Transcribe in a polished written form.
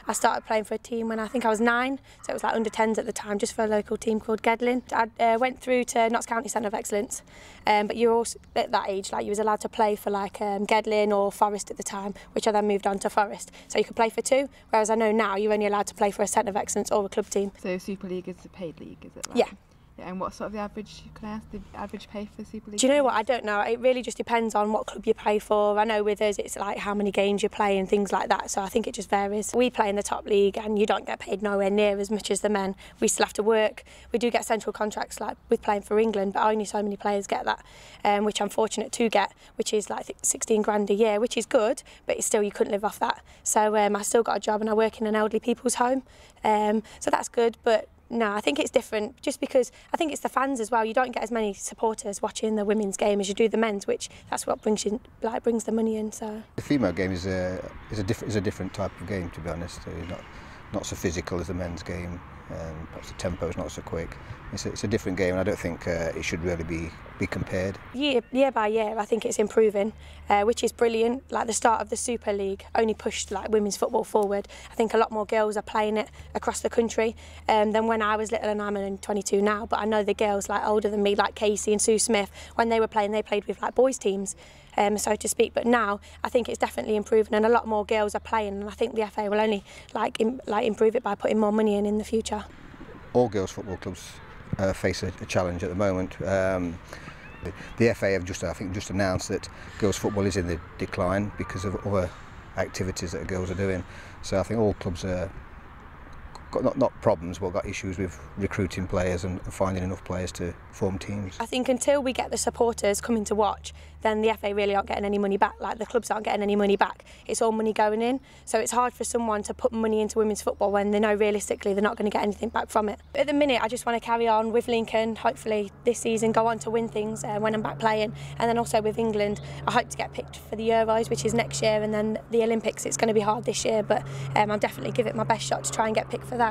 I started playing for a team when I think I was 9, so it was like under 10s at the time, just for a local team called Gedlin. I went through to Notts County Centre of Excellence, but you were also at that age, like you was allowed to play for like Gedlin or Forest at the time, which I then moved on to Forest. So you could play for 2, whereas I know now you're only allowed to play for a Centre of Excellence or a club team. So Super League is a paid league, is it? Like? Yeah. And what sort of the average, can I ask the average pay for the Super League? Do you know what, I don't know, it really just depends on what club you play for. I know with us it's like how many games you play and things like that, so I think it just varies. We play in the top league and you don't get paid nowhere near as much as the men. We still have to work. We do get central contracts like with playing for England, but only so many players get that, which I'm fortunate to get, which is like 16 grand a year, which is good, but it's still you couldn't live off that. So I still got a job and I work in an elderly people's home, so that's good, but no, I think it's different just because I think it's the fans as well. You don't get as many supporters watching the women's game as you do the men's, which that's what brings the money in. So the female game is a different type of game, to be honest. Not so physical as the men's game. Perhaps the tempo is not so quick. It's a different game, and I don't think it should really be compared. Year by year, I think it's improving, which is brilliant. Like the start of the Super League only pushed like women's football forward. I think a lot more girls are playing it across the country than when I was little, and I'm only 22 now. But I know the girls like older than me, like Casey and Sue Smith, when they were playing, they played with like boys' teams, so to speak. But now I think it's definitely improving, and a lot more girls are playing. And I think the FA will only improve it by putting more money in the future. All girls football clubs face a challenge at the moment. The FA have just announced that girls football is in the decline because of other activities that girls are doing. So I think all clubs are got not problems, but got issues with recruiting players and finding enough players to form teams. I think until we get the supporters coming to watch, then the FA really aren't getting any money back. Like the clubs aren't getting any money back. It's all money going in. So it's hard for someone to put money into women's football when they know realistically they're not going to get anything back from it. But at the minute, I just want to carry on with Lincoln. Hopefully this season go on to win things when I'm back playing, and then also with England, I hope to get picked for the Euros, which is next year, and then the Olympics. It's going to be hard this year, but I'll definitely give it my best shot to try and get picked for that.